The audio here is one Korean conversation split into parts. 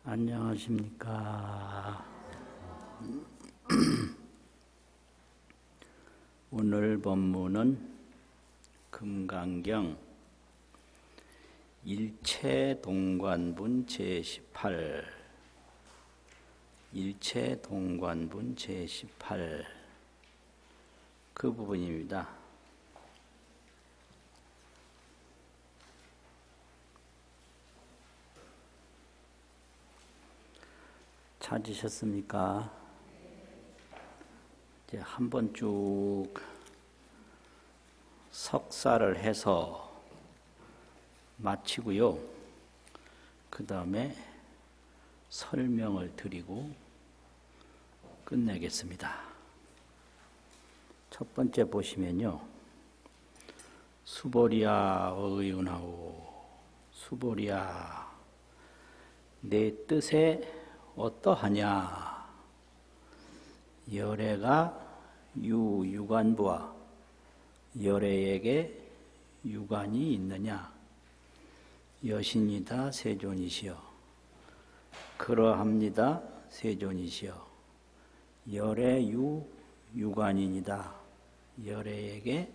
안녕하십니까. 오늘 법문은 금강경 일체동관분 제18 일체동관분 제18 그 부분입니다. 찾으셨습니까? 이제 한번 쭉 석사를 해서 마치고요. 그 다음에 설명을 드리고 끝내겠습니다. 첫 번째 보시면요. 수보리야 의은하오. 수보리야 내 뜻에 어떠하냐? 열애가 유관부와 열애에게 유관이 있느냐? 여신이다 세존이시여. 그러합니다 세존이시여. 열애 유관이니다. 열애에게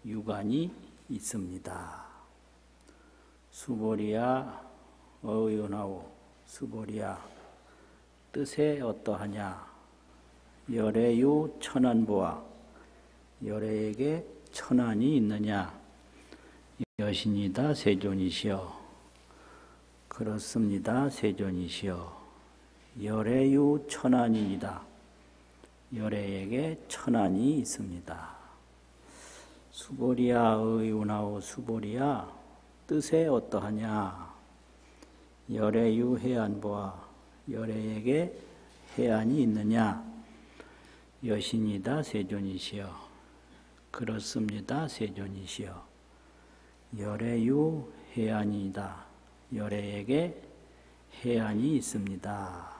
유관이 있습니다. 수보리야 어의은하오. 수보리야 뜻에 어떠하냐? 열애유 천안보와 열애에게 천안이 있느냐? 여신이다 세존이시여. 그렇습니다 세존이시여. 열애유 천안이니다. 열애에게 천안이 있습니다. 수보리야 의운하오. 수보리야 뜻에 어떠하냐? 열애유 해안보와 열애에게 해안이 있느냐? 여신이다 세존이시여. 그렇습니다 세존이시여. 열애유 해안이다. 열애에게 해안이 있습니다.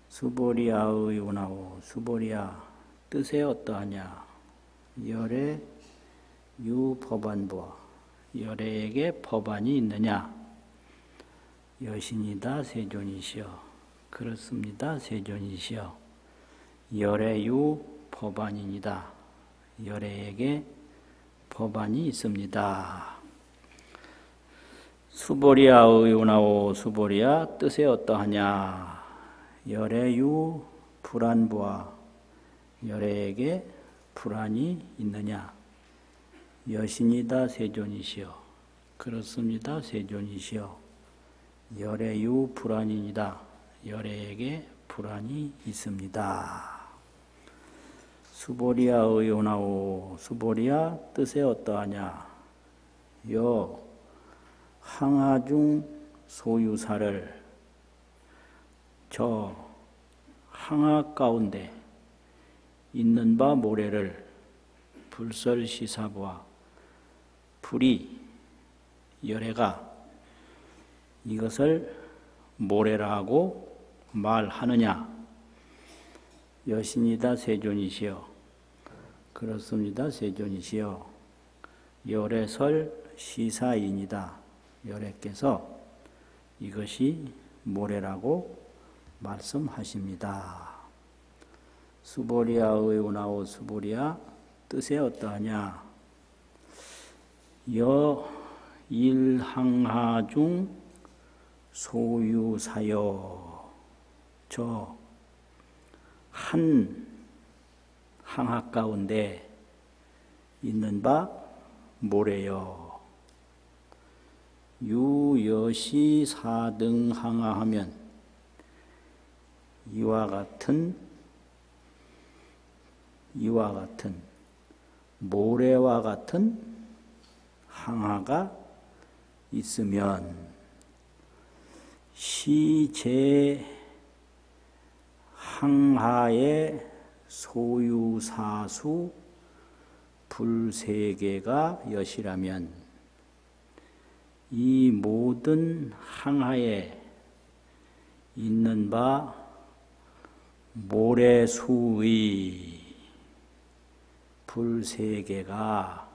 수보리야 의운하오. 수보리야 뜻에 어떠하냐? 열애 유법안보와 열애에게 법안이 있느냐? 여신이다 세존이시여. 그렇습니다 세존이시여. 열애유 법안이니다. 열애에게 법안이 있습니다. 수보리야 의운하오. 수보리야 뜻에 어떠하냐? 열애유 불안부와 열애에게 불안이 있느냐? 여신이다 세존이시여. 그렇습니다 세존이시여. 열애유 불안이니다. 열애에게 불안이 있습니다. 수보리야 의운하오. 수보리야 뜻에 어떠하냐? 여 항하중 소유사를 저 항하 가운데 있는 바 모래를 불설시사부와 불이 열애가 이것을 모래라고 말하느냐? 여신이다 세존이시여. 그렇습니다 세존이시여. 열애설 시사인이다. 열애께서 이것이 모래라고 말씀하십니다. 수보리야 의운하오. 수보리야 뜻에 어떠하냐? 여 일항하 중 소유사여. 저 한 항하 가운데 있는 바 모래여. 유여시 사등 항하하면 이와 같은 모래와 같은 항하가 있으면 시제 항하의 소유사수 불세계가 여시라면 이 모든 항하에 있는 바 모래수의 불세계가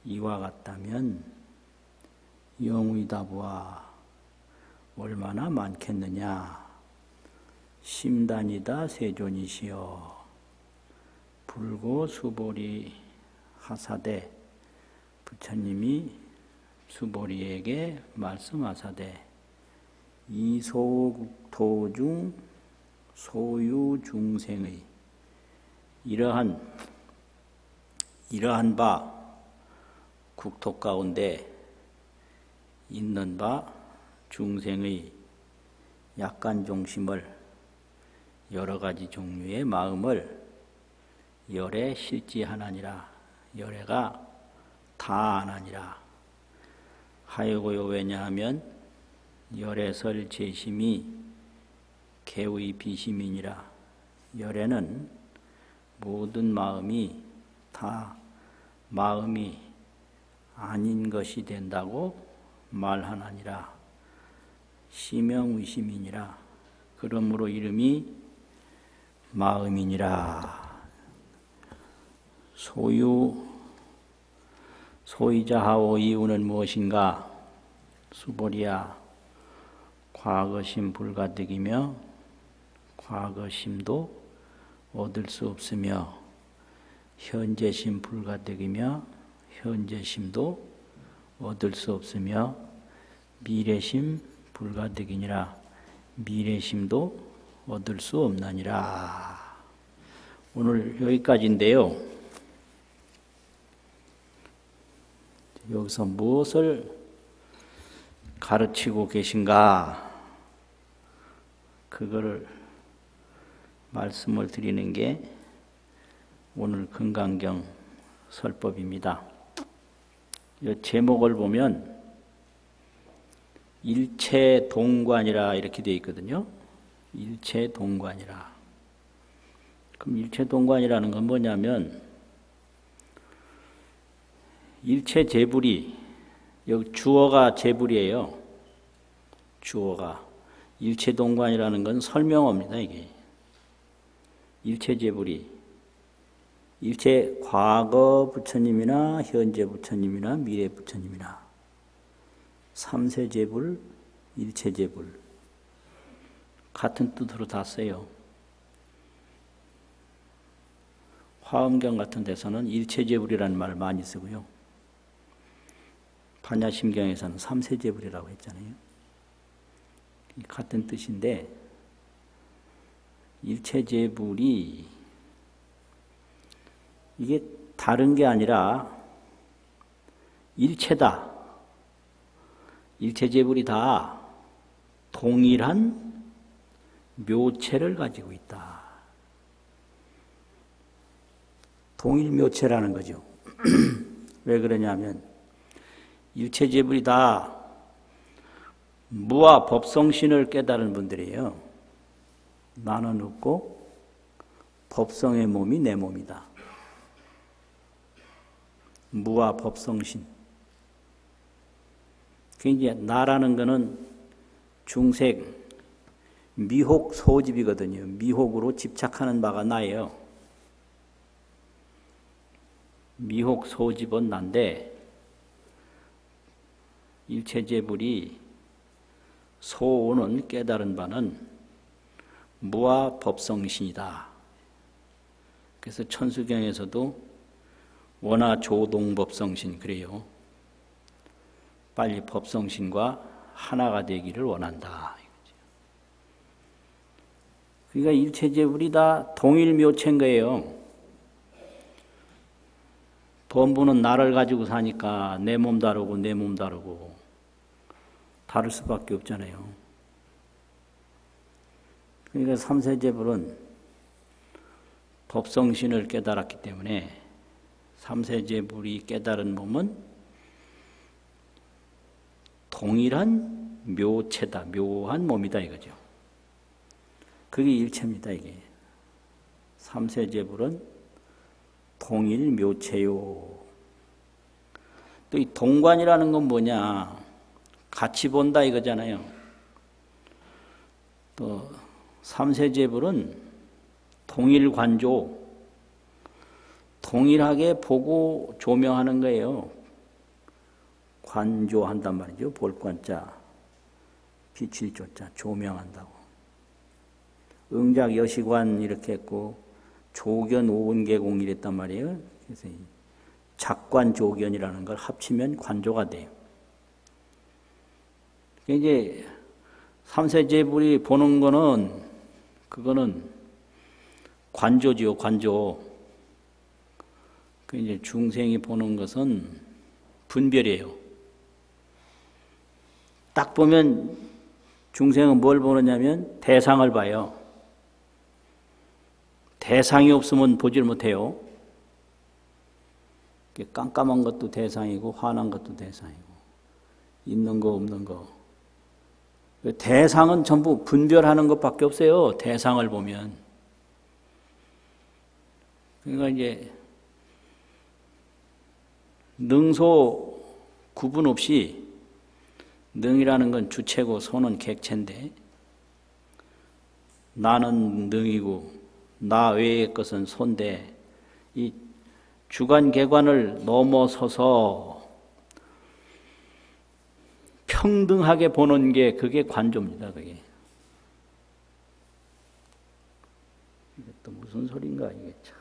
이와 같다면 영의다부와 얼마나 많겠느냐. 심단이다 세존이시여 불고 수보리 하사대 부처님이 수보리에게 말씀하사대 이소국토 중 소유 중생의 이러한 바 국토 가운데 있는 바 중생의 약간 종심을 여러 가지 종류의 마음을 열에 실지하나니라. 열애가 다 안하니라. 하여고요. 왜냐하면 열애설 재심이 개의 비심이니라. 열애는 모든 마음이 다 마음이 아닌 것이 된다고 말하나니라. 시명의심이니라. 그러므로 이름이 마음이니라. 소이자하오 이유는 무엇인가? 수보리야, 과거심 불가득이며 과거심도 얻을 수 없으며 현재심 불가득이며 현재심도 얻을 수 없으며 미래심 불가득이니라. 미래심도 얻을 수 없나니라. 오늘 여기까지인데요. 여기서 무엇을 가르치고 계신가? 그거를 말씀을 드리는 게 오늘 금강경 설법입니다. 이 제목을 보면 일체동관이라 이렇게 되어 있거든요. 일체동관이라. 그럼 일체동관이라는 건 뭐냐면 일체재불이 여기 주어가 재불이에요. 주어가 일체동관이라는 건 설명어입니다. 이게 일체재불이 일체 과거 부처님이나 현재 부처님이나 미래 부처님이나 삼세재불, 일체재불 같은 뜻으로 다 써요. 화엄경 같은 데서는 일체재불이라는 말을 많이 쓰고요. 반야심경에서는 삼세재불이라고 했잖아요. 같은 뜻인데 일체재불이 이게 다른 게 아니라 일체다. 일체재불이 다 동일한 묘체를 가지고 있다. 동일묘체라는 거죠. 왜 그러냐면 일체재불이 다 무아 법성신을 깨달은 분들이에요. 나는 없고 법성의 몸이 내 몸이다. 무아 법성신. 이제 나라는 거는 중색 미혹 소집이거든요. 미혹으로 집착하는 바가 나예요. 미혹 소집은 난데 일체재불이 소오는 깨달은 바는 무아 법성신이다. 그래서 천수경에서도 원하 조동 법성신 그래요. 빨리 법성신과 하나가 되기를 원한다. 그러니까 일체재불이 다 동일묘체인 거예요. 범부는 나를 가지고 사니까 내 몸 다르고 내 몸 다르고 다를 수밖에 없잖아요. 그러니까 삼세재불은 법성신을 깨달았기 때문에 삼세재불이 깨달은 몸은 동일한 묘체다. 묘한 몸이다 이거죠. 그게 일체입니다. 이게 삼세재불은 동일묘체요. 또 이 동관이라는 건 뭐냐? 같이 본다 이거잖아요. 또 삼세재불은 동일관조, 동일하게 보고 조명하는 거예요. 관조한단 말이죠. 볼관자. 빛을 쫓아 조명한다고. 응작 여시관 이렇게 했고 조견 오은계공 이랬단 말이에요. 그래서 작관 조견이라는 걸 합치면 관조가 돼요. 이제 삼세제불이 보는 거는 그거는 관조지요, 관조. 그 이제 중생이 보는 것은 분별이에요. 딱 보면 중생은 뭘 보느냐면 대상을 봐요. 대상이 없으면 보질 못해요. 깜깜한 것도 대상이고 환한 것도 대상이고 있는 거 없는 거. 대상은 전부 분별하는 것밖에 없어요. 대상을 보면. 그러니까 이제 능소 구분 없이 능이라는 건 주체고 소는 객체인데 나는 능이고 나 외의 것은 소인데 이 주관계관을 넘어서서 평등하게 보는 게 그게 관조입니다. 그게. 이게 또 무슨 소린가 이게 참.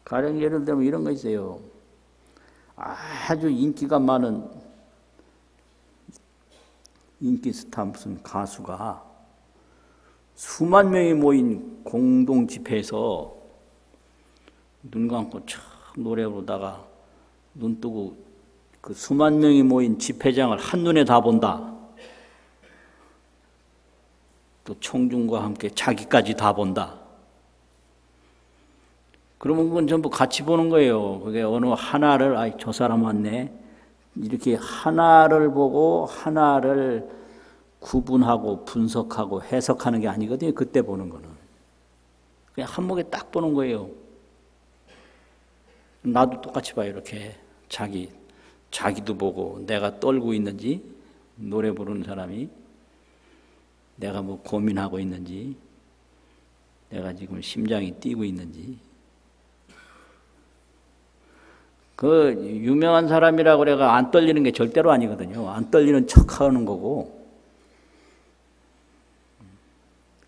가령 예를 들면 이런 거 있어요. 아주 인기가 많은 인기 스타 무슨 가수가 수만 명이 모인 공동 집회에서 눈 감고 촥 노래 부르다가 눈 뜨고 그 수만 명이 모인 집회장을 한눈에 다 본다. 또 청중과 함께 자기까지 다 본다. 그러면 그건 전부 같이 보는 거예요. 그게 어느 하나를, 아이, 저 사람 왔네. 이렇게 하나를 보고 하나를 구분하고 분석하고 해석하는 게 아니거든요. 그때 보는 거는. 그냥 한목에 딱 보는 거예요. 나도 똑같이 봐요. 이렇게 자기도 보고 내가 떨고 있는지 노래 부르는 사람이 내가 뭐 고민하고 있는지 내가 지금 심장이 뛰고 있는지 그 유명한 사람이라고 내가 안 떨리는 게 절대로 아니거든요. 안 떨리는 척하는 거고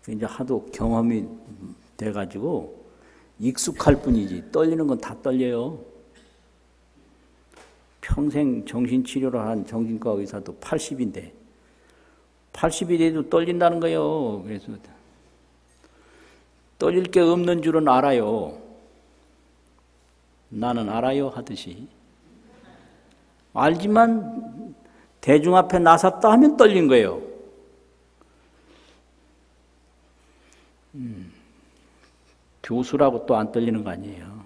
이제 하도 경험이 돼가지고 익숙할 뿐이지 떨리는 건 다 떨려요. 평생 정신치료를 한 정신과 의사도 80인데 80이 돼도 떨린다는 거예요. 그래서 떨릴 게 없는 줄은 알아요. 나는 알아요 하듯이 알지만 대중 앞에 나섰다 하면 떨린 거예요. 교수라고 또 안 떨리는 거 아니에요.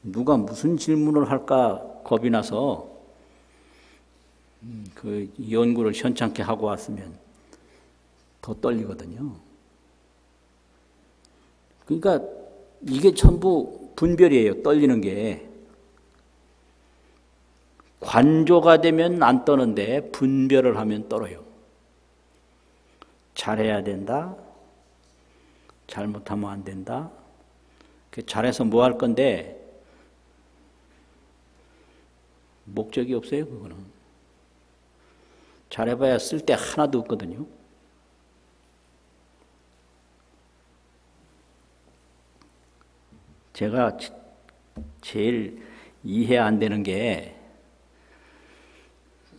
누가 무슨 질문을 할까 겁이 나서 그 연구를 현찮게 하고 왔으면 더 떨리거든요. 그러니까 이게 전부 분별이에요. 떨리는 게. 관조가 되면 안 떠는데 분별을 하면 떨어요. 잘해야 된다. 잘못하면 안 된다. 잘해서 뭐 할 건데 목적이 없어요. 그거는. 잘해봐야 쓸데 하나도 없거든요. 제가 제일 이해 안 되는 게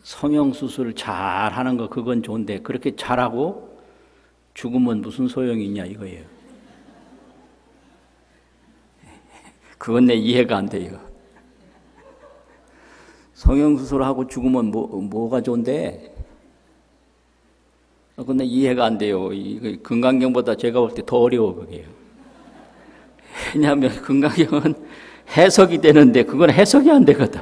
성형수술 잘 하는 거 그건 좋은데 그렇게 잘하고 죽으면 무슨 소용이 있냐 이거예요. 그건 내 이해가 안 돼요. 성형수술하고 죽으면 뭐가 좋은데? 그건 내 이해가 안 돼요. 금강경보다 제가 볼 때 더 어려워 그게요. 왜냐하면 금강경은 해석이 되는데 그건 해석이 안 되거든.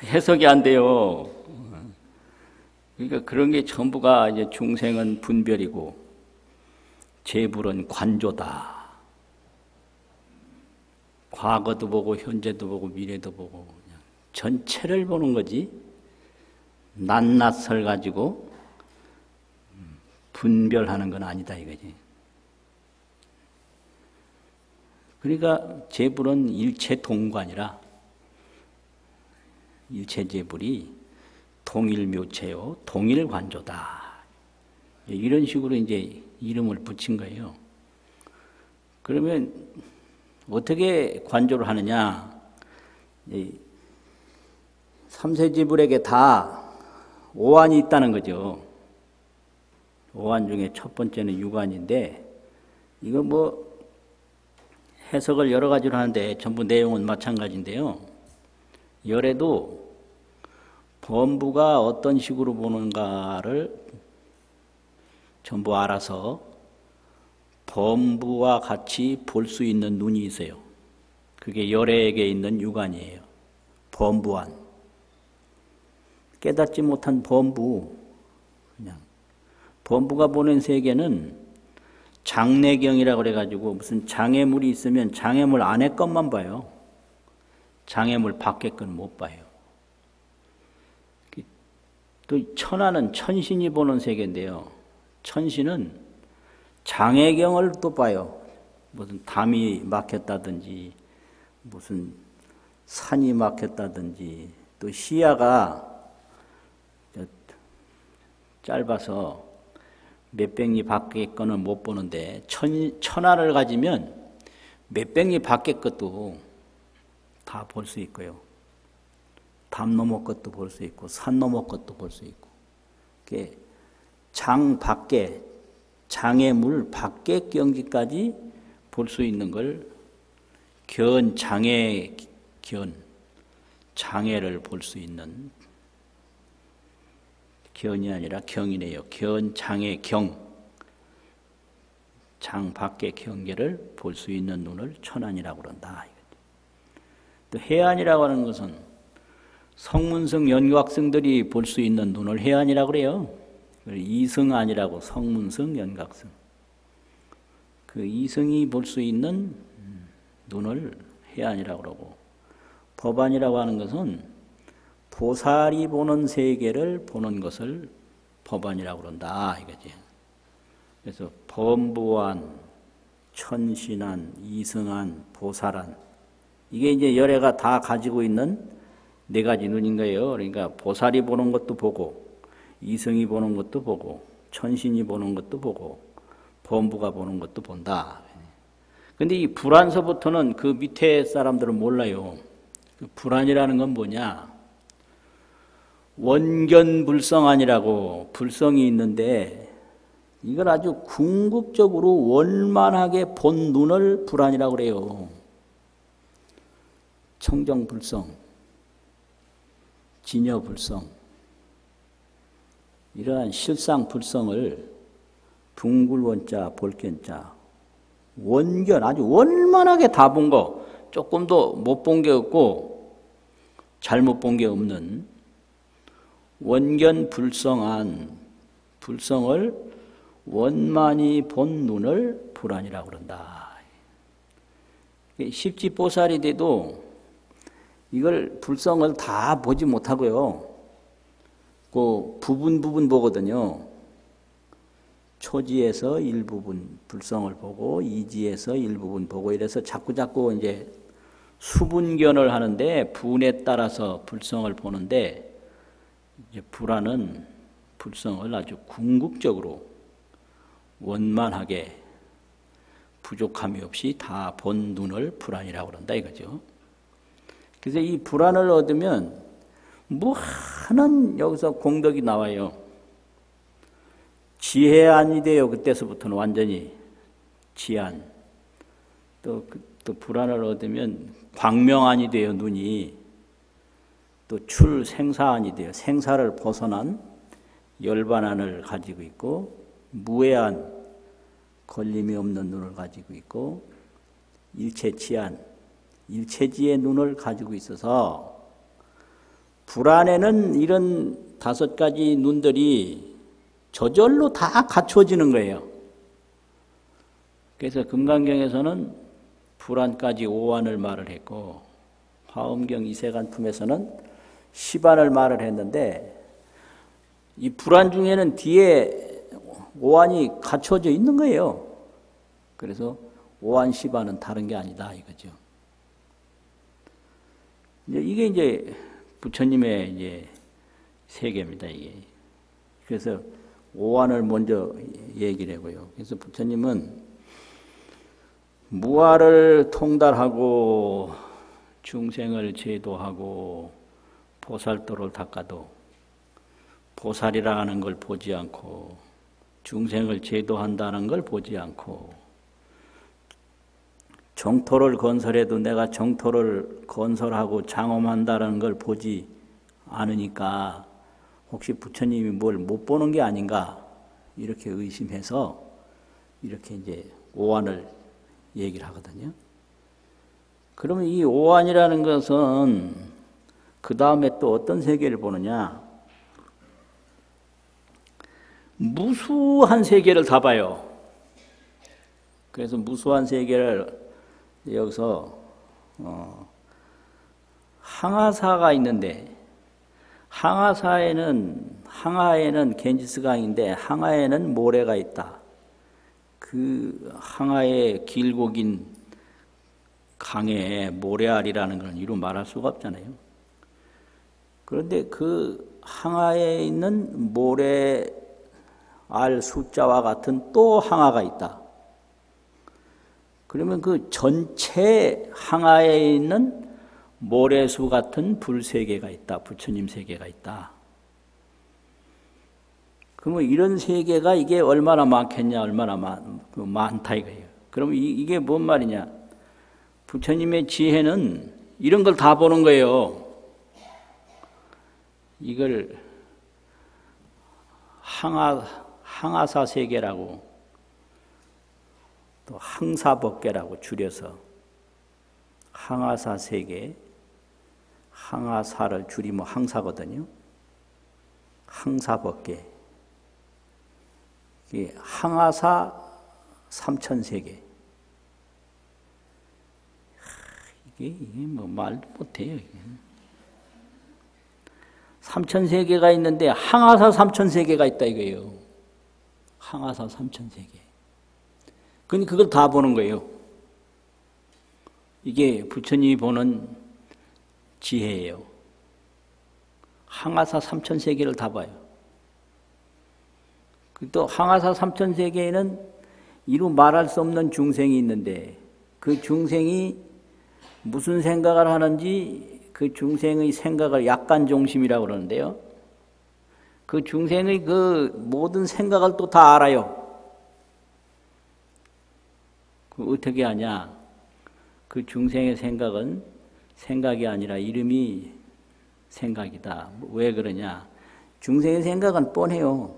해석이 안 돼요. 그러니까 그런 게 전부가 이제 중생은 분별이고 재불은 관조다. 과거도 보고 현재도 보고 미래도 보고 그냥 전체를 보는 거지. 낱낱을 가지고 분별하는 건 아니다 이거지. 그러니까 재불은 일체 동관이라 일체재불이 동일묘체요, 동일관조다. 이런 식으로 이제 이름을 붙인 거예요. 그러면 어떻게 관조를 하느냐? 삼세지불에게 다 오한이 있다는 거죠. 오한 중에 첫 번째는 유관인데, 이거 뭐 해석을 여러 가지로 하는데 전부 내용은 마찬가지인데요. 열에도 범부가 어떤 식으로 보는가를 전부 알아서 범부와 같이 볼 수 있는 눈이 있어요. 그게 열애에게 있는 유관이에요. 범부한. 깨닫지 못한 범부, 그냥. 범부가 보는 세계는 장내경이라고 그래가지고 무슨 장애물이 있으면 장애물 안에 것만 봐요. 장애물 밖의 건 못 봐요. 또 천하는 천신이 보는 세계인데요. 천신은 장애경을 또 봐요. 무슨 담이 막혔다든지 무슨 산이 막혔다든지 또 시야가 짧아서 몇백리 밖의 거는 못 보는데 천하를 가지면 몇백리 밖의 것도 다 볼 수 있고요. 담 넘어 것도 볼 수 있고 산 넘어 것도 볼 수 있고 장 밖에 장애물 밖의 경지까지 볼 수 있는 걸 견장애 견 장애를 볼 수 있는 견이 아니라 경이네요. 견장애 경 장 밖의 경계를 볼 수 있는 눈을 천안이라고 그런다. 또 해안이라고 하는 것은 성문성 연각성들이 볼 수 있는 눈을 해안이라고 그래요. 이성안이라고 성문성 연각성. 그 이성이 볼 수 있는 눈을 해안이라고 그러고 법안이라고 하는 것은 보살이 보는 세계를 보는 것을 법안이라고 그런다 이거지. 그래서 범부안, 천신안, 이성안, 보살안 이게 이제 열애가 다 가지고 있는 네 가지 눈인 거예요. 그러니까 보살이 보는 것도 보고 이성이 보는 것도 보고 천신이 보는 것도 보고 범부가 보는 것도 본다. 근데 이 불안서부터는 그 밑에 사람들은 몰라요. 그 불안이라는 건 뭐냐? 원견불성안이라고 불성이 있는데 이걸 아주 궁극적으로 원만하게 본 눈을 불안이라고 그래요. 청정불성, 진여불성 이러한 실상불성을 둥글원자, 볼견자 원견 아주 원만하게 다 본 거 조금도 못 본 게 없고 잘못 본 게 없는 원견불성한 불성을 원만히 본 눈을 불안이라고 그런다. 십지보살이 돼도 이걸 불성을 다 보지 못하고요. 그 부분 보거든요. 초지에서 일부분 불성을 보고 이지에서 일부분 보고 이래서 자꾸 이제 수분견을 하는데 분에 따라서 불성을 보는데 이제 불안은 불성을 아주 궁극적으로 원만하게 부족함이 없이 다 본 눈을 불안이라고 그런다 이거죠. 그래서 이 불안을 얻으면 무한한 여기서 공덕이 나와요. 지혜안이 돼요. 그때서부터는 완전히 지안. 또 불안을 얻으면 광명안이 돼요. 눈이. 또 출생사안이 돼요. 생사를 벗어난 열반안을 가지고 있고 무해안, 걸림이 없는 눈을 가지고 있고 일체지안, 일체지의 눈을 가지고 있어서 불안에는 이런 5가지 눈들이 저절로 다 갖춰지는 거예요. 그래서 금강경에서는 불안까지 5안을 말을 했고 화엄경 이세간품에서는 10안을 말을 했는데 이 불안 중에는 뒤에 5안이 갖춰져 있는 거예요. 그래서 5안, 10안은 다른 게 아니다 이거죠. 이게 이제 부처님의 이제 세계입니다, 이게. 그래서 오한을 먼저 얘기를 하고요. 그래서 부처님은 무아를 통달하고 중생을 제도하고 보살도를 닦아도 보살이라는 걸 보지 않고 중생을 제도한다는 걸 보지 않고 정토를 건설해도 내가 정토를 건설하고 장엄한다는 걸 보지 않으니까 혹시 부처님이 뭘 못 보는 게 아닌가 이렇게 의심해서 이렇게 이제 오한을 얘기를 하거든요. 그러면 이 오한이라는 것은 그 다음에 또 어떤 세계를 보느냐? 무수한 세계를 다 봐요. 그래서 무수한 세계를 여기서 항아사가 있는데 항하에는 겐지스강인데 항하에는 모래가 있다. 그 항하의 길고 긴 강에 모래알이라는 건 이루 말할 수가 없잖아요. 그런데 그 항하에 있는 모래알 숫자와 같은 또 항하가 있다. 그러면 그 전체 항하에 있는 모래수 같은 불세계가 있다. 부처님 세계가 있다. 그러면 이런 세계가 이게 얼마나 많겠냐, 얼마나 많다 이거예요. 그러면 이게 뭔 말이냐? 부처님의 지혜는 이런 걸 다 보는 거예요. 이걸 항아사 세계라고 또 항사법계라고 줄여서 항아사 세계, 항아사를 줄이면 항사거든요. 항사법계. 항아사 삼천세계. 이게 뭐 말도 못해요. 이게. 삼천세계가 있는데 항아사 삼천세계가 있다 이거예요. 항아사 삼천세계. 그러니까 그걸 다 보는 거예요. 이게 부처님이 보는 지혜예요. 항아사 삼천세계를 다 봐요. 또 항아사 삼천세계에는 이루 말할 수 없는 중생이 있는데 그 중생이 무슨 생각을 하는지 그 중생의 생각을 약간종심이라고 그러는데요. 그 중생의 그 모든 생각을 또 다 알아요. 그 어떻게 하냐? 그 중생의 생각은 생각이 아니라 이름이 생각이다. 왜 그러냐? 중생의 생각은 뻔해요.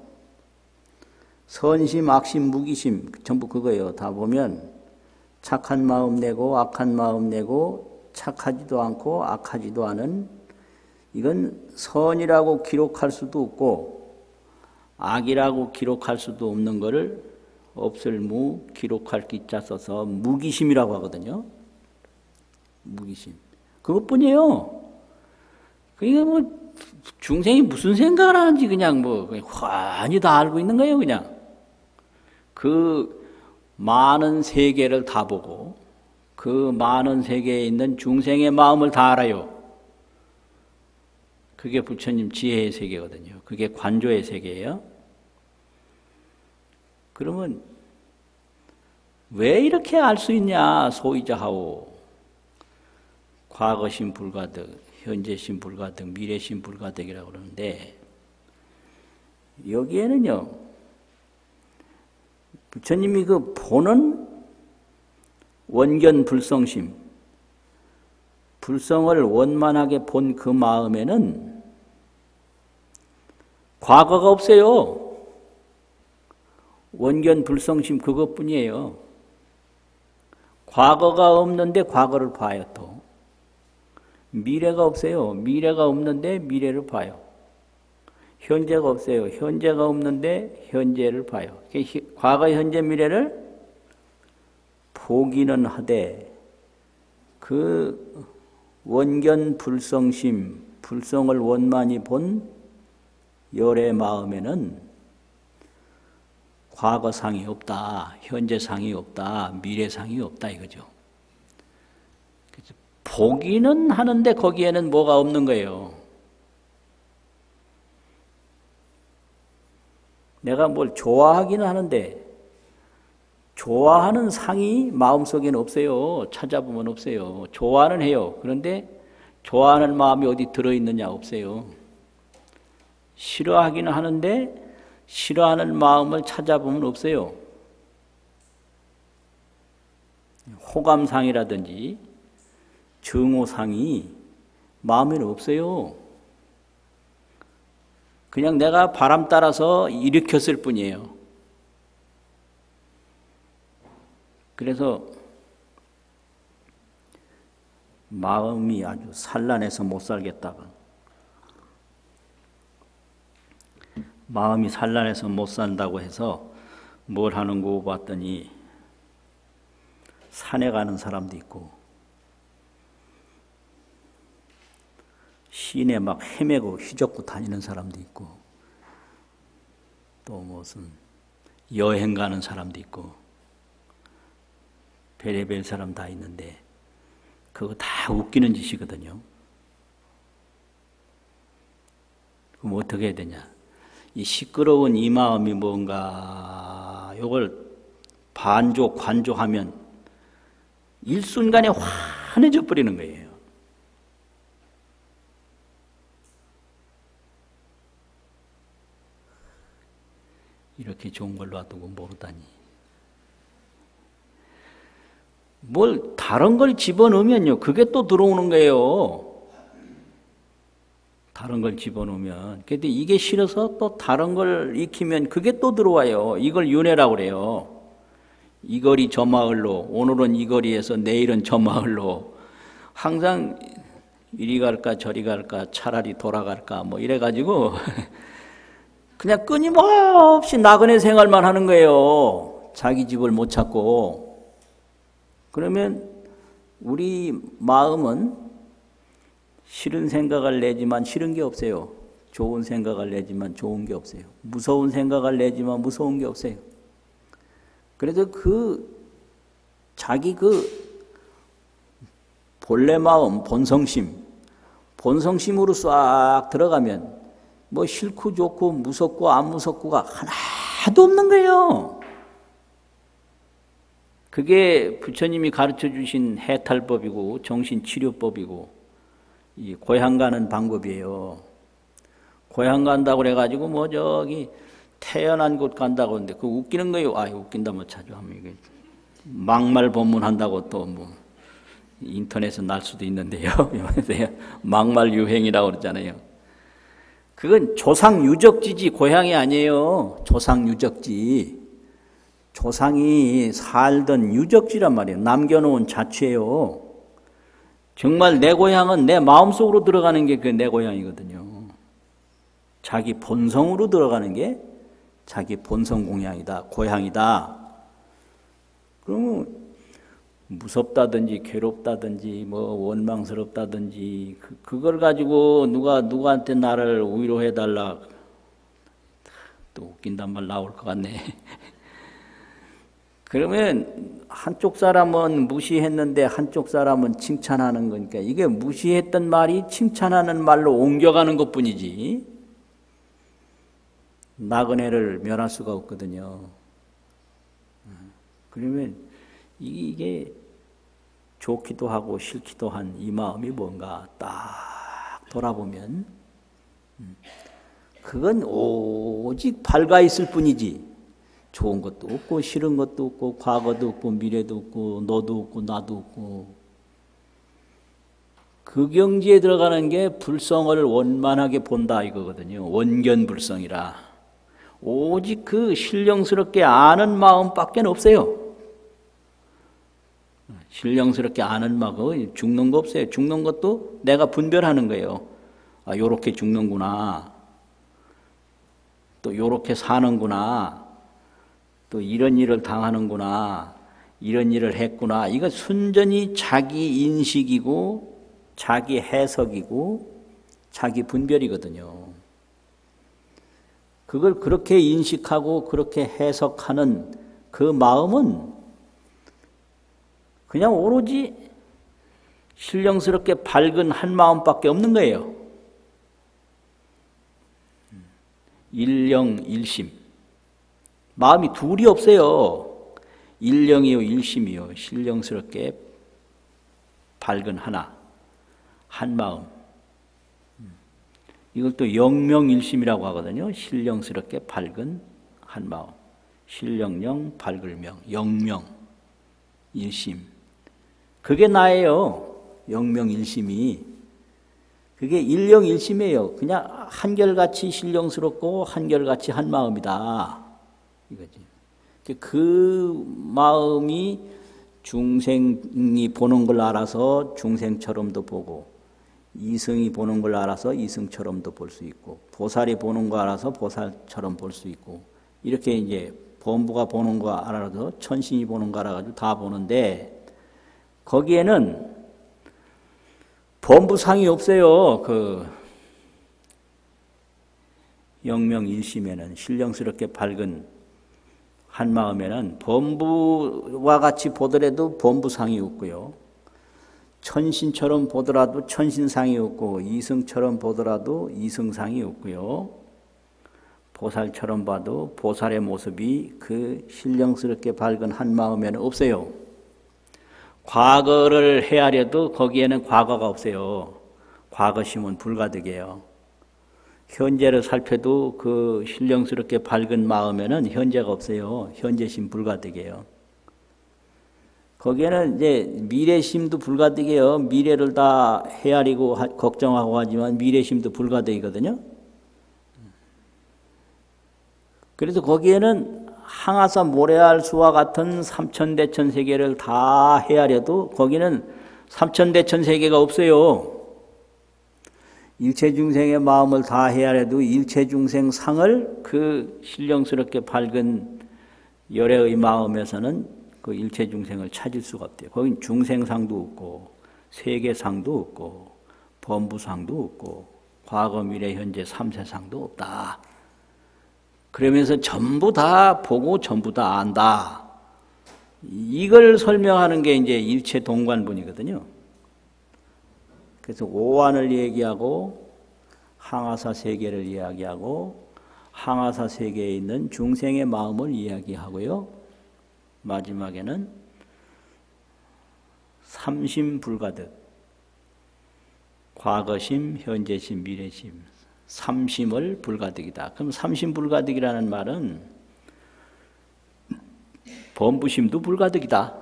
선심, 악심, 무기심 전부 그거예요. 다 보면 착한 마음 내고 악한 마음 내고 착하지도 않고 악하지도 않은 이건 선이라고 기록할 수도 없고 악이라고 기록할 수도 없는 것을 없을 무 기록할 기자 써서 무기심이라고 하거든요. 무기심. 그것뿐이에요. 그러니까 뭐 중생이 무슨 생각을 하는지 그냥 뭐 환히 다 알고 있는 거예요. 그냥 그 많은 세계를 다 보고 그 많은 세계에 있는 중생의 마음을 다 알아요. 그게 부처님 지혜의 세계거든요. 그게 관조의 세계예요. 그러면 왜 이렇게 알 수 있냐? 소이자하오. 과거심 불가득, 현재심 불가득, 미래심 불가득이라고 그러는데 여기에는요. 부처님이 그 보는 원견 불성심, 불성을 원만하게 본 그 마음에는 과거가 없어요. 원견 불성심 그것뿐이에요. 과거가 없는데 과거를 봐요 또. 미래가 없어요. 미래가 없는데 미래를 봐요. 현재가 없어요. 현재가 없는데 현재를 봐요. 과거, 현재, 미래를 보기는 하되 그 원견 불성심, 불성을 원만히 본 열의 마음에는 과거상이 없다, 현재상이 없다, 미래상이 없다 이거죠. 그래서 보기는 하는데 거기에는 뭐가 없는 거예요. 내가 뭘 좋아하기는 하는데 좋아하는 상이 마음속에는 없어요. 찾아보면 없어요. 좋아는 해요. 그런데 좋아하는 마음이 어디 들어있느냐 없어요. 싫어하기는 하는데 싫어하는 마음을 찾아보면 없어요. 호감상이라든지 정오상이 마음에는 없어요. 그냥 내가 바람 따라서 일으켰을 뿐이에요. 그래서 마음이 아주 산란해서 못 살겠다고. 마음이 산란해서 못 산다고 해서 뭘 하는고 봤더니 산에 가는 사람도 있고 시내 막 헤매고 휘젓고 다니는 사람도 있고 또 무슨 여행 가는 사람도 있고 별의별 사람 다 있는데 그거 다 웃기는 짓이거든요. 그럼 어떻게 해야 되냐? 이 시끄러운 이 마음이 뭔가 이걸 반조, 관조하면 일순간에 환해져 버리는 거예요. 이렇게 좋은 걸 놔두고 모르다니. 뭘 다른 걸 집어넣으면요. 그게 또 들어오는 거예요. 다른 걸 집어넣으면. 근데 이게 싫어서 또 다른 걸 익히면 그게 또 들어와요. 이걸 윤회라고 그래요. 이 거리 저 마을로, 오늘은 이 거리에서 내일은 저 마을로. 항상 이리 갈까 저리 갈까 차라리 돌아갈까 뭐 이래가지고 그냥 끊임없이 나그네 생활만 하는 거예요. 자기 집을 못 찾고. 그러면 우리 마음은 싫은 생각을 내지만 싫은 게 없어요. 좋은 생각을 내지만 좋은 게 없어요. 무서운 생각을 내지만 무서운 게 없어요. 그래서 자기 본래 마음, 본성심으로 싹 들어가면 뭐 싫고 좋고 무섭고 안 무섭고가 하나도 없는 거예요. 그게 부처님이 가르쳐 주신 해탈법이고 정신치료법이고 이 고향 가는 방법이에요. 고향 간다고 그래가지고 뭐 저기 태어난 곳 간다고 하는데 그거 웃기는 거예요. 아, 웃긴다 뭐 자주 하면 이게 막말 법문한다고 또 뭐 인터넷에 날 수도 있는데요. 막말 유행이라고 그러잖아요. 그건 조상 유적지지 고향이 아니에요. 조상 유적지. 조상이 살던 유적지란 말이에요. 남겨놓은 자취예요. 정말 내 고향은 내 마음속으로 들어가는 게 그 내 고향이거든요. 자기 본성으로 들어가는 게 자기 본성 공양이다, 고향이다. 그러면 무섭다든지 괴롭다든지 뭐 원망스럽다든지 그걸 가지고 누구한테 나를 위로해달라. 또 웃긴단 말 나올 것 같네. 그러면 한쪽 사람은 무시했는데 한쪽 사람은 칭찬하는 거니까 이게 무시했던 말이 칭찬하는 말로 옮겨가는 것뿐이지 나그네를 면할 수가 없거든요. 그러면 이게 좋기도 하고 싫기도 한 이 마음이 뭔가 딱 돌아보면 그건 오직 밝아 있을 뿐이지 좋은 것도 없고 싫은 것도 없고 과거도 없고 미래도 없고 너도 없고 나도 없고 그 경지에 들어가는 게 불성을 원만하게 본다 이거거든요. 원견불성이라 오직 그 신령스럽게 아는 마음밖에 없어요. 신령스럽게 아는 마음 죽는 거 없어요. 죽는 것도 내가 분별하는 거예요. 아, 요렇게 죽는구나. 또 요렇게 사는구나. 또 이런 일을 당하는구나, 이런 일을 했구나. 이거 순전히 자기 인식이고 자기 해석이고 자기 분별이거든요. 그걸 그렇게 인식하고 그렇게 해석하는 그 마음은 그냥 오로지 신령스럽게 밝은 한 마음밖에 없는 거예요. 일령 일심. 마음이 둘이 없어요. 일령이요 일심이요. 신령스럽게 밝은 하나, 한 마음. 이걸 또 영명일심이라고 하거든요. 신령스럽게 밝은 한 마음. 신령령, 밝을명, 영명, 일심. 그게 나예요. 영명일심이. 그게 일령일심이에요. 그냥 한결같이 신령스럽고 한결같이 한 마음이다. 이거지. 그 마음이 중생이 보는 걸 알아서 중생처럼도 보고, 이승이 보는 걸 알아서 이승처럼도 볼 수 있고, 보살이 보는 거 알아서 보살처럼 볼 수 있고, 이렇게 이제 범부가 보는 거 알아서 천신이 보는 거 알아가지고 다 보는데, 거기에는 범부상이 없어요. 그 영명일심에는, 신령스럽게 밝은 한 마음에는 범부와 같이 보더라도 범부상이 없고요. 천신처럼 보더라도 천신상이 없고, 이승처럼 보더라도 이승상이 없고요. 보살처럼 봐도 보살의 모습이 그 신령스럽게 밝은 한 마음에는 없어요. 과거를 헤아려도 거기에는 과거가 없어요. 과거심은 불가득이에요. 현재를 살펴도 그 신령스럽게 밝은 마음에는 현재가 없어요. 현재심 불가득이에요. 거기에는 이제 미래심도 불가득이에요. 미래를 다 헤아리고 걱정하고 하지만 미래심도 불가득이거든요. 그래서 거기에는 항아사 모래알수와 같은 삼천대천 세계를 다 헤아려도 거기는 삼천대천 세계가 없어요. 일체중생의 마음을 다 헤아려도 일체중생 상을 그 신령스럽게 밝은 열애의 마음에서는 그 일체중생을 찾을 수가 없대요. 거긴 중생상도 없고 세계상도 없고 범부상도 없고 과거 미래 현재 삼세상도 없다. 그러면서 전부 다 보고 전부 다 안다. 이걸 설명하는 게 이제 일체 동관분이거든요. 그래서 오안을 얘기하고 항아사 세계를 이야기하고 항아사 세계에 있는 중생의 마음을 이야기하고요. 마지막에는 삼심불가득, 과거심, 현재심, 미래심, 삼심을 불가득이다. 그럼 삼심불가득이라는 말은 범부심도 불가득이다.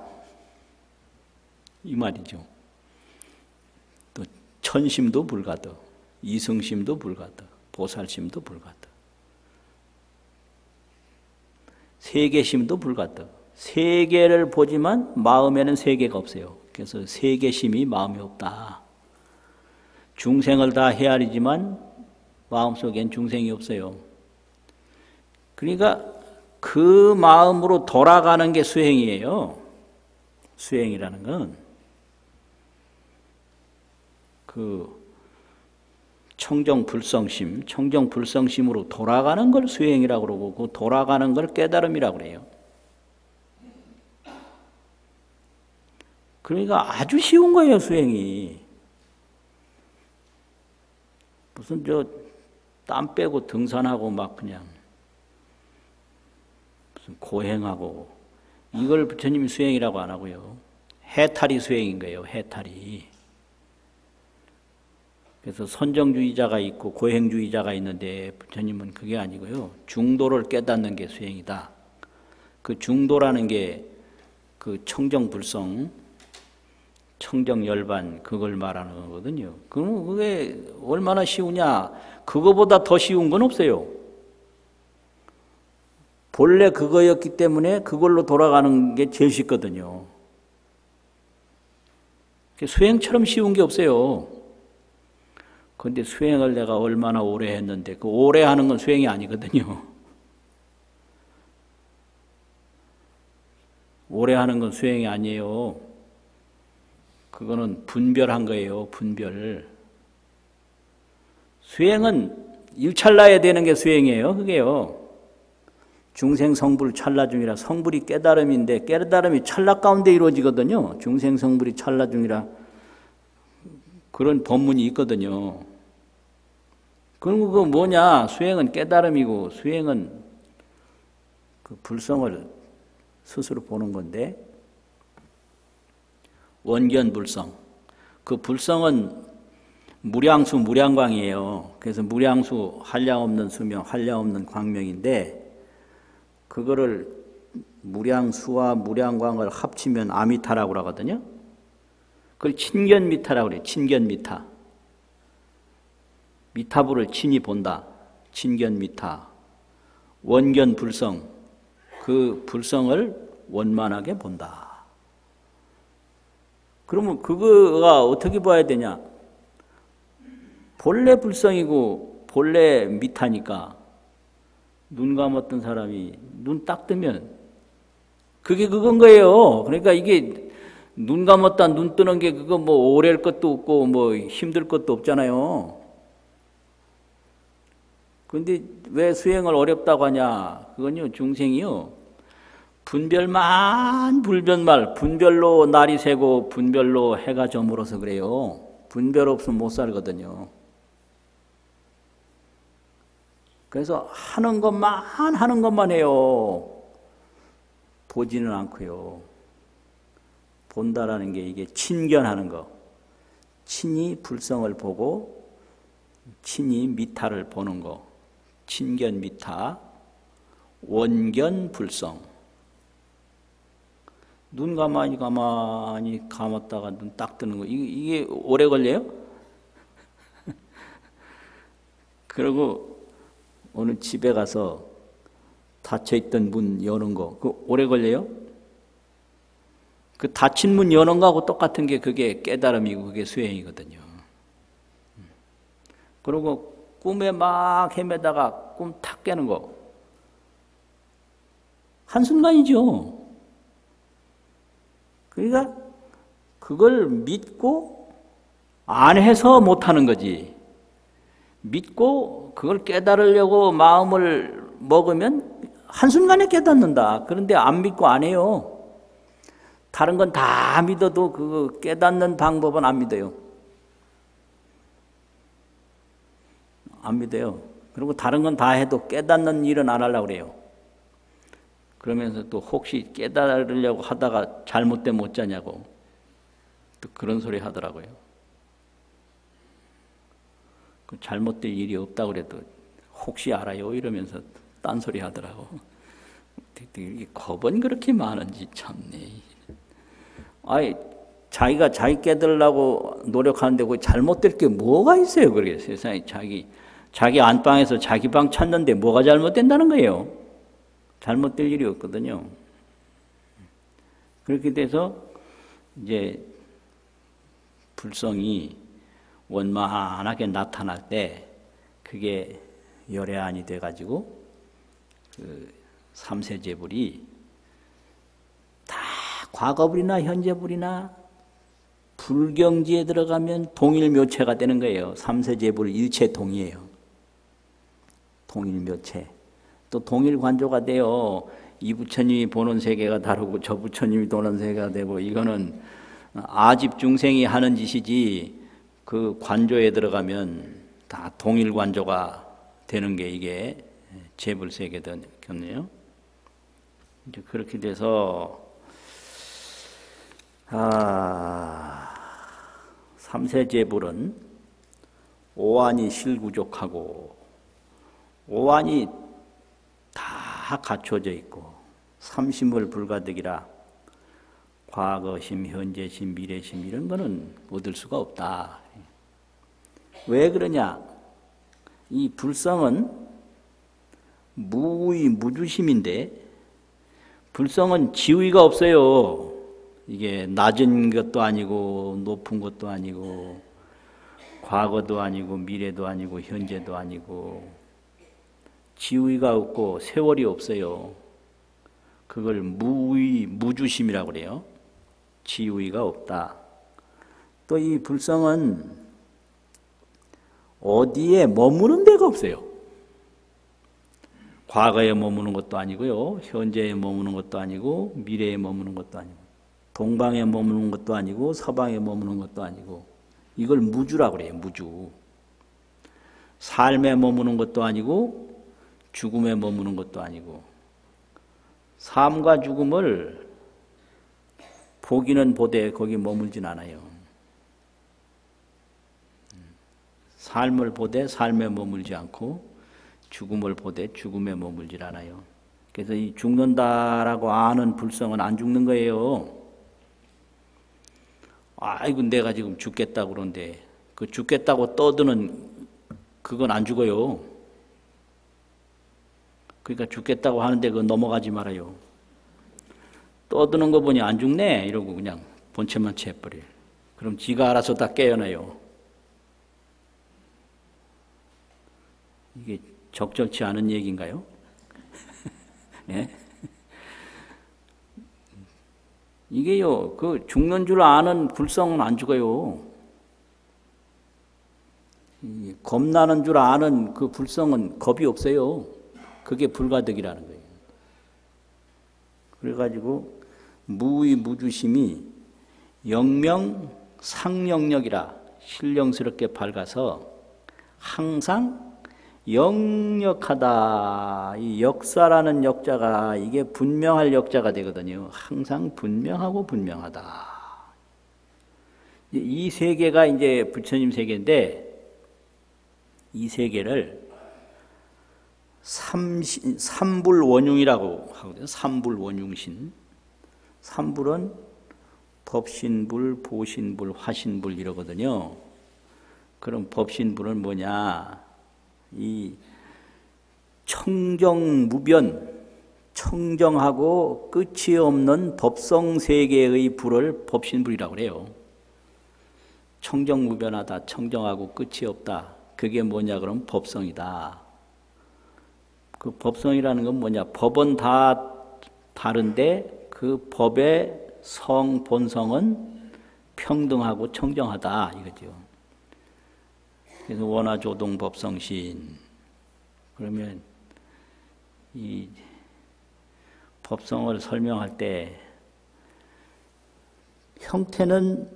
이 말이죠. 또 천심도 불가득, 이승심도 불가득, 보살심도 불가득, 세계심도 불가득. 세계를 보지만 마음에는 세계가 없어요. 그래서 세계심이 마음에 없다. 중생을 다 헤아리지만 마음속엔 중생이 없어요. 그러니까 그 마음으로 돌아가는 게 수행이에요. 수행이라는 건 그 청정불성심, 청정불성심으로 돌아가는 걸 수행이라고 그러고 그 돌아가는 걸 깨달음이라고 그래요. 그러니까 아주 쉬운 거예요, 수행이. 무슨 땀 빼고 등산하고 막 그냥 무슨 고행하고 이걸 부처님이 수행이라고 안 하고요. 해탈이 수행인 거예요. 해탈이. 그래서 선정주의자가 있고 고행주의자가 있는데 부처님은 그게 아니고요. 중도를 깨닫는 게 수행이다. 그 중도라는 게 그 청정불성, 청정열반 그걸 말하는 거거든요. 그럼 그게 얼마나 쉬우냐? 그거보다 더 쉬운 건 없어요. 본래 그거였기 때문에 그걸로 돌아가는 게 제일 쉽거든요. 수행처럼 쉬운 게 없어요. 그런데 수행을 내가 얼마나 오래 했는데 그 오래 하는 건 수행이 아니거든요. 오래 하는 건 수행이 아니에요. 그거는 분별한 거예요. 분별. 수행은 일찰나에 되는 게 수행이에요. 그게요. 중생 성불 찰나 중이라 성불이 깨달음인데 깨달음이 찰나 가운데 이루어지거든요. 중생 성불이 찰나 중이라 그런 법문이 있거든요. 그럼 그거 뭐냐? 수행은 깨달음이고 수행은 그 불성을 스스로 보는 건데, 원견불성. 그 불성은 무량수 무량광이에요. 그래서 무량수 한량없는 수명, 한량없는 광명인데, 그거를 무량수와 무량광을 합치면 아미타라고 하거든요. 그걸 친견미타라고 그래요. 친견미타. 미타불을 친히 본다. 친견미타. 원견불성. 그 불성을 원만하게 본다. 그러면 그거가 어떻게 봐야 되냐? 본래 불성이고 본래 미타니까 눈 감았던 사람이 눈 딱 뜨면 그게 그건 거예요. 그러니까 이게 눈 감았다 눈 뜨는 게 그거 뭐 오래할 것도 없고 뭐 힘들 것도 없잖아요. 그런데 왜 수행을 어렵다고 하냐? 그건요, 중생이요. 분별만 불변말, 분별로 날이 새고 분별로 해가 저물어서 그래요. 분별 없으면 못 살거든요. 그래서 하는 것만 해요. 보지는 않고요. 본다라는 게 이게 친견하는 거. 친히 불성을 보고 친히 미타를 보는 거. 친견 미타, 원견 불성. 눈 가만히 감았다가 눈 딱 뜨는 거. 이게 오래 걸려요? 그리고 어느 집에 가서 닫혀있던 문 여는 거, 그거 오래 걸려요? 그 닫힌 문 여는 거하고 똑같은 게 그게 깨달음이고 그게 수행이거든요. 그리고 꿈에 막 헤매다가 꿈 탁 깨는 거. 한순간이죠. 그러니까 그걸 믿고 안 해서 못하는 거지. 믿고 그걸 깨달으려고 마음을 먹으면 한순간에 깨닫는다. 그런데 안 믿고 안 해요. 다른 건 다 믿어도 그 깨닫는 방법은 안 믿어요. 안 믿어요. 그리고 다른 건 다 해도 깨닫는 일은 안 하려고 그래요. 그러면서 또 혹시 깨달으려고 하다가 잘못되면 못 자냐고 또 그런 소리 하더라고요. 그 잘못될 일이 없다고 그래도 혹시 알아요 이러면서 딴소리 하더라고. 겁은 그렇게 많은지 참네. 아이 자기가 자기 깨달으려고 노력하는데 그 잘못될 게 뭐가 있어요? 그게 세상에 자기 안방에서 자기 방 찾는데 뭐가 잘못된다는 거예요? 잘못될 일이 없거든요. 그렇게 돼서 이제 불성이 원만하게 나타날 때 그게 열애안이 돼가지고 그 삼세제불이 다 과거불이나 현재불이나 불경지에 들어가면 동일묘체가 되는 거예요. 삼세제불 일체동이에요. 동일묘체. 또 동일관조가 돼요. 이 부처님이 보는 세계가 다르고 저 부처님이 보는 세계가 되고 이거는 아집 중생이 하는 짓이지 그 관조에 들어가면 다 동일관조가 되는 게 이게 제불세계거든요. 이제 그렇게 돼서 삼세제불은 오안이 실구족하고 오안이 다 갖춰져 있고 삼심을 불가득이라 과거심, 현재심, 미래심 이런 거는 얻을 수가 없다. 왜 그러냐? 이 불성은 무의 무주심인데 불성은 지위가 없어요. 이게 낮은 것도 아니고 높은 것도 아니고 과거도 아니고 미래도 아니고 현재도 아니고 지위가 없고 세월이 없어요. 그걸 무의 무주심이라고 그래요. 지위가 없다. 또 이 불성은 어디에 머무는 데가 없어요. 과거에 머무는 것도 아니고요. 현재에 머무는 것도 아니고 미래에 머무는 것도 아니고 동방에 머무는 것도 아니고 서방에 머무는 것도 아니고 이걸 무주라고 그래요. 무주. 삶에 머무는 것도 아니고 죽음에 머무는 것도 아니고 삶과 죽음을 보기는 보되 거기 머물진 않아요. 삶을 보되 삶에 머물지 않고 죽음을 보되 죽음에 머물질 않아요. 그래서 이 죽는다라고 아는 불성은 안 죽는 거예요. 아이고 내가 지금 죽겠다고 그러는데 그 죽겠다고 떠드는 그건 안 죽어요. 그러니까 죽겠다고 하는데 그거 넘어가지 말아요. 떠드는 거 보니 안 죽네 이러고 그냥 본체만 채버려요. 그럼 지가 알아서 다 깨어나요. 이게 적절치 않은 얘기인가요? 예? 이게요, 그 죽는 줄 아는 불성은 안 죽어요. 겁나는 줄 아는 그 불성은 겁이 없어요. 그게 불가득이라는 거예요. 그래가지고 무의무주심이 영명 상영력이라 신령스럽게 밝아서 항상 영력하다. 이 역사라는 역자가 이게 분명할 역자가 되거든요. 항상 분명하고 분명하다. 이 세계가 이제 부처님 세계인데 이 세계를 삼불원융이라고 하거든요. 삼불원융신. 삼불은 법신불, 보신불, 화신불 이러거든요. 그럼 법신불은 뭐냐? 이 청정무변, 청정하고 끝이 없는 법성세계의 불을 법신불이라고 그래요. 청정무변하다, 청정하고 끝이 없다. 그게 뭐냐 그러면 법성이다. 그 법성이라는 건 뭐냐? 법은 다 다른데 그 법의 성, 본성은 평등하고 청정하다 이거죠. 그래서 원화조동 법성신. 그러면 이 법성을 설명할 때 형태는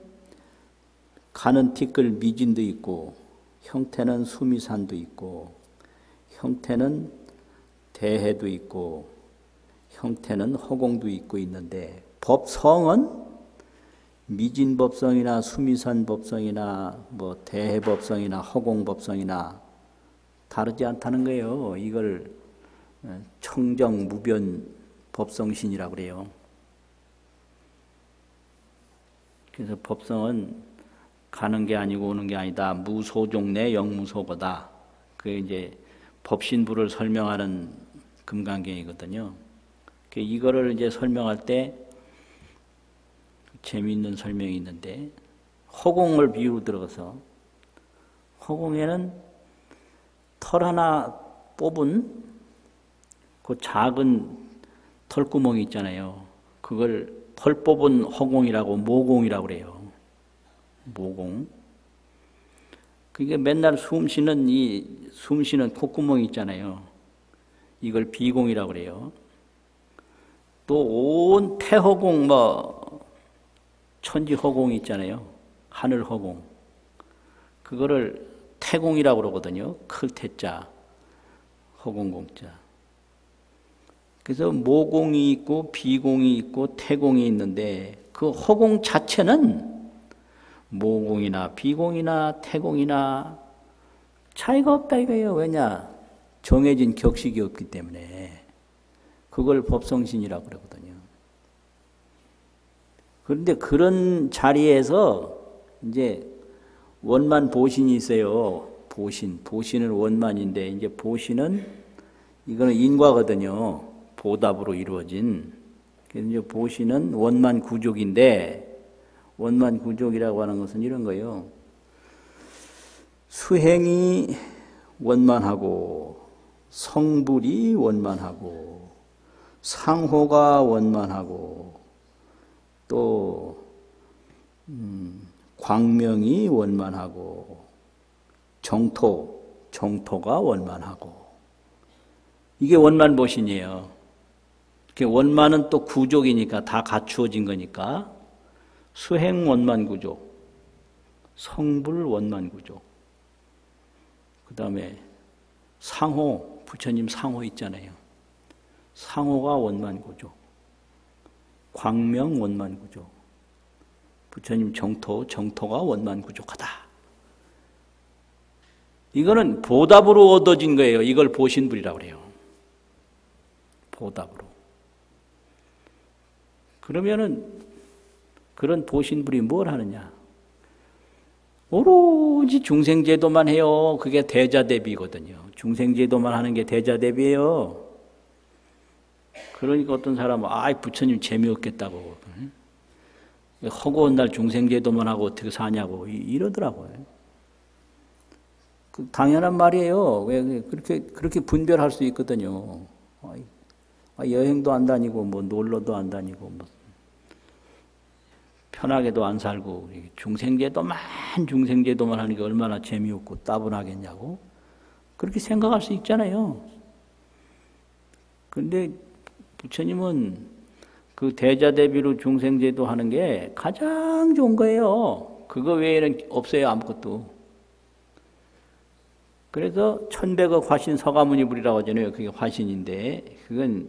가는 티끌 미진도 있고 형태는 수미산도 있고 형태는 대해도 있고 형태는 허공도 있고 있는데 법성은 미진법성이나 수미산법성이나 뭐 대해법성이나 허공법성이나 다르지 않다는 거예요. 이걸 청정무변 법성신이라고 그래요. 그래서 법성은 가는 게 아니고 오는 게 아니다. 무소종내 영무소거다. 그게 이제 법신부를 설명하는 금강경이거든요. 이거를 이제 설명할 때 재미있는 설명이 있는데 허공을 비유로 들어가서 허공에는 털 하나 뽑은 그 작은 털구멍이 있잖아요. 그걸 털 뽑은 허공이라고 모공이라고 그래요. 모공. 그게 맨날 숨 쉬는 콧구멍이 있잖아요. 이걸 비공이라고 그래요. 또 온 태허공 천지허공이 있잖아요. 하늘허공. 그거를 태공이라고 그러거든요. 클 태자, 허공공자. 그래서 모공이 있고 비공이 있고 태공이 있는데 그 허공 자체는 모공이나 비공이나 태공이나 차이가 없다 이거예요. 왜냐? 정해진 격식이 없기 때문에 그걸 법성신이라고 그러거든요. 그런데 그런 자리에서 이제 원만 보신이 있어요. 보신은 원만인데 이제 보신은 이거는 인과거든요. 보답으로 이루어진. 그래서 이제 보신은 원만 구족인데 원만 구족이라고 하는 것은 이런 거예요. 수행이 원만하고 성불이 원만하고 상호가 원만하고 또 광명이 원만하고 정토가 원만하고 이게 원만보신이에요. 원만은 또 구족이니까 다 갖추어진 거니까 수행 원만구족, 성불 원만구족, 그 다음에 상호, 부처님 상호 있잖아요. 상호가 원만구족. 광명 원만구조. 부처님 정토가 원만구족하다. 이거는 보답으로 얻어진 거예요. 이걸 보신불이라고 그래요. 보답으로. 그러면은 그런 보신불이 뭘 하느냐? 오로지 중생제도만 해요. 그게 대자대비거든요. 중생제도만 하는 게 대자대비예요. 그러니까 어떤 사람은 부처님 재미없겠다고 허구한 날 중생제도만 하고 어떻게 사냐고 이러더라고요. 당연한 말이에요. 왜 그렇게 분별할 수 있거든요. 여행도 안 다니고 뭐 놀러도 안 다니고 뭐 편하게도 안 살고 중생제도만 하는 게 얼마나 재미없고 따분하겠냐고 그렇게 생각할 수 있잖아요. 그런데 부처님은 그 대자대비로 중생제도 하는 게 가장 좋은 거예요. 그거 외에는 없어요. 아무것도. 그래서 천백억 화신 서가모니불이라고 하잖아요. 그게 화신인데 그건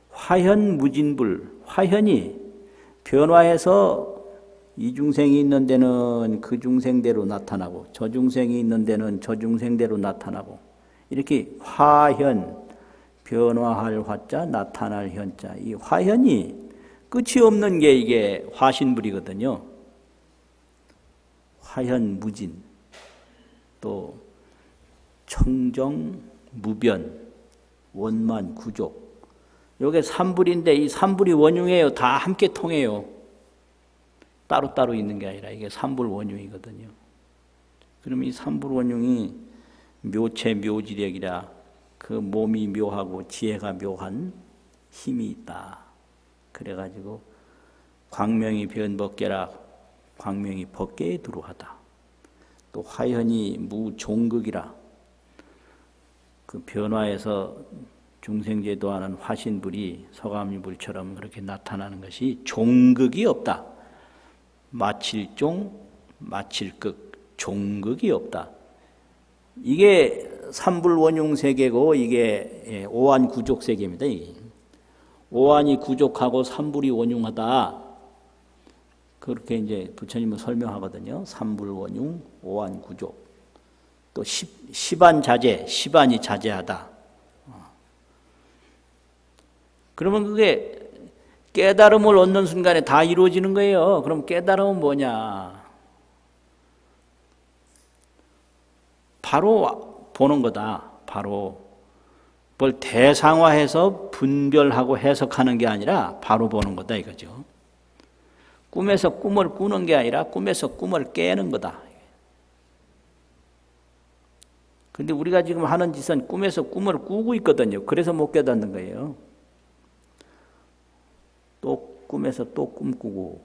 화현무진불. 화현이 변화해서 이 중생이 있는 데는 그 중생대로 나타나고 저 중생이 있는 데는 저 중생대로 나타나고 이렇게 화현 변화할 화자 나타날 현자 이 화현이 끝이 없는 게 이게 화신불이거든요. 화현무진 또 청정무변 원만구족 요게 삼불인데 이 삼불이 원흉이에요. 다 함께 통해요. 따로따로 있는 게 아니라 이게 삼불 원흉이거든요. 그러면 이 삼불 원흉이 묘체 묘지력이라 그 몸이 묘하고 지혜가 묘한 힘이 있다. 그래가지고 광명이 변법계라 광명이 법계에 두루하다. 또 화현이 무종극이라 그 변화에서 중생제도하는 화신불이 서가모니불처럼 그렇게 나타나는 것이 종극이 없다. 마칠종, 마칠극, 종극이 없다. 이게 삼불원흉세계고 이게 오한구족세계입니다. 오한이 구족하고 삼불이 원흉하다. 그렇게 이제 부처님은 설명하거든요. 삼불원흉, 오한구족. 또 시반자제, 시반이 자제하다. 그러면 그게 깨달음을 얻는 순간에 다 이루어지는 거예요. 그럼 깨달음은 뭐냐? 바로 보는 거다. 바로 뭘 대상화해서 분별하고 해석하는 게 아니라 바로 보는 거다 이거죠. 꿈에서 꿈을 꾸는 게 아니라 꿈에서 꿈을 깨는 거다. 근데 우리가 지금 하는 짓은 꿈에서 꿈을 꾸고 있거든요. 그래서 못 깨닫는 거예요. 또 꿈에서 또 꿈꾸고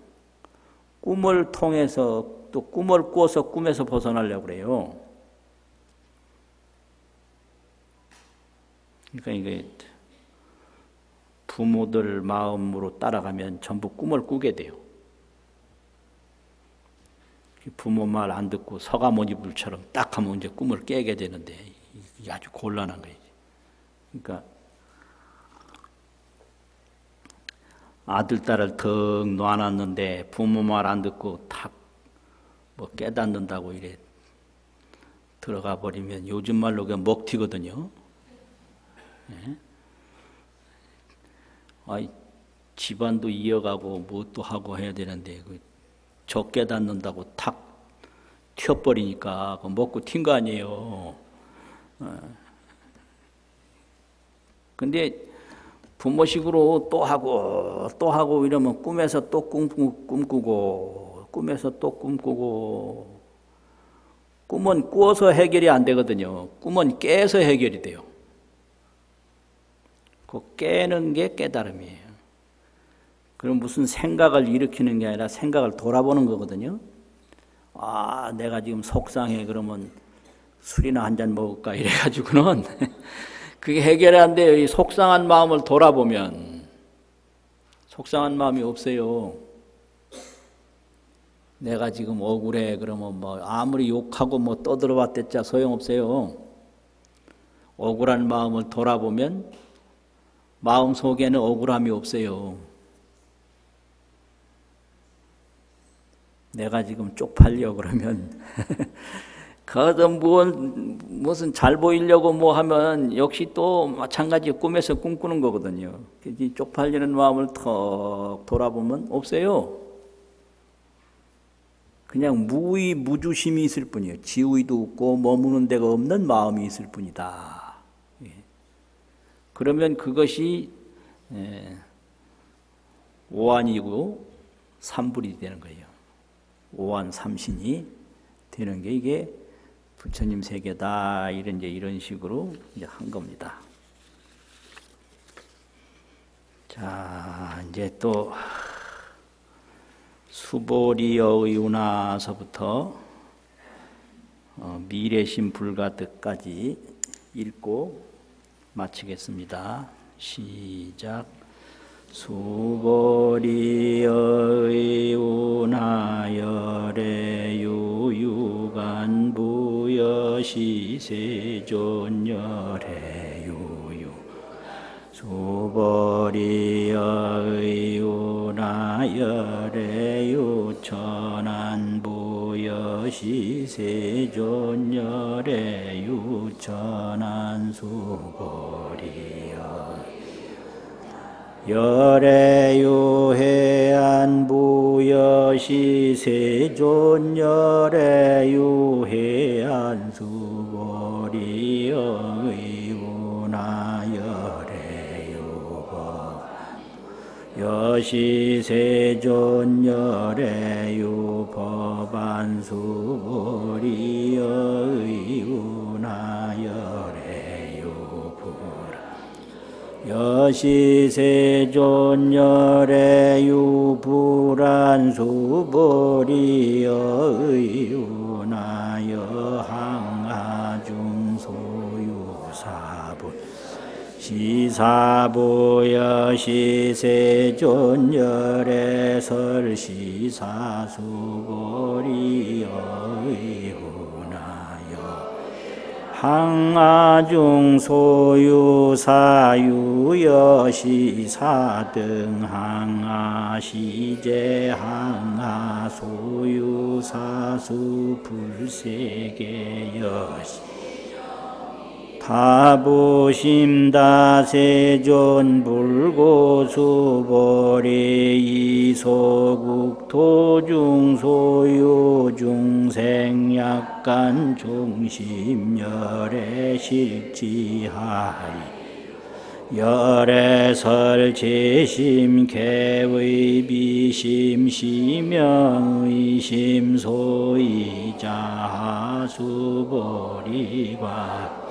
꿈을 통해서 또 꿈을 꿔서 꿈에서 벗어나려고 그래요. 그러니까 이게 부모들 마음으로 따라가면 전부 꿈을 꾸게 돼요. 부모 말 안 듣고 서가모니불처럼 딱 하면 이제 꿈을 깨게 되는데 이게 아주 곤란한 거예요. 그러니까 아들, 딸을 턱 놔놨는데 부모 말 안 듣고 탁 뭐 깨닫는다고 이래 들어가 버리면 요즘 말로 그냥 먹튀거든요. 네? 집안도 이어가고 뭣도 하고 해야 되는데 저 깨닫는다고 탁 튀어버리니까 먹고 튄 거 아니에요. 근데 부모식으로 또 하고 이러면 꿈에서 또 꿈꾸고 꿈에서 또 꿈꾸고 꿈은 꾸어서 해결이 안 되거든요. 꿈은 깨서 해결이 돼요. 그 깨는 게 깨달음이에요. 그럼 무슨 생각을 일으키는 게 아니라 생각을 돌아보는 거거든요. 내가 지금 속상해. 그러면 술이나 한 잔 먹을까 이래가지고는 그게 해결이 안 돼요. 이 속상한 마음을 돌아보면 속상한 마음이 없어요. 내가 지금 억울해. 그러면 뭐 아무리 욕하고 뭐 떠들어봤댔자 소용없어요. 억울한 마음을 돌아보면 마음 속에는 억울함이 없어요. 내가 지금 쪽팔려 그러면 거기서 무슨 잘 보이려고 뭐 하면 역시 또 마찬가지 꿈에서 꿈꾸는 거거든요. 쪽팔리는 마음을 턱 돌아보면 없어요. 그냥 무주심이 있을 뿐이에요. 지위도 없고 머무는 데가 없는 마음이 있을 뿐이다. 그러면 그것이 오한이고 삼불이 되는 거예요. 오한 삼신이 되는 게 이게 부처님 세계다. 이런 식으로 이제 한 겁니다. 자, 이제 또 수보리의운하서부터 미래심 불가득까지 읽고 마치겠습니다. 시작. 수보리의운하열의 유유간부여시세존열의 유유 수보리의운하열의 유천안부여시세존열의 유천안수보리의 열애유해안부여시세존열의 유해안수보리의 운하열의 여시세존열의 유법안수보리의 운하열의 유불 여시세존열의 유불안수보리의 운하여 항하중소유사불 시사부여시세존열의 설시사수보리의 항아중 소유사유여시사등 항아시제 항아소유사수 불세계여시 다부심다세존 불고수보리 이소국토중소유중생약간 중심열의 실지하리 열애설제심 개의비심 시명의심 소이자하수보리과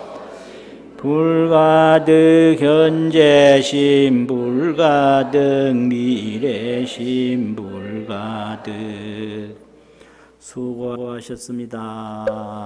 불가득 현재심 불가득 미래심 불가득 수고하셨습니다.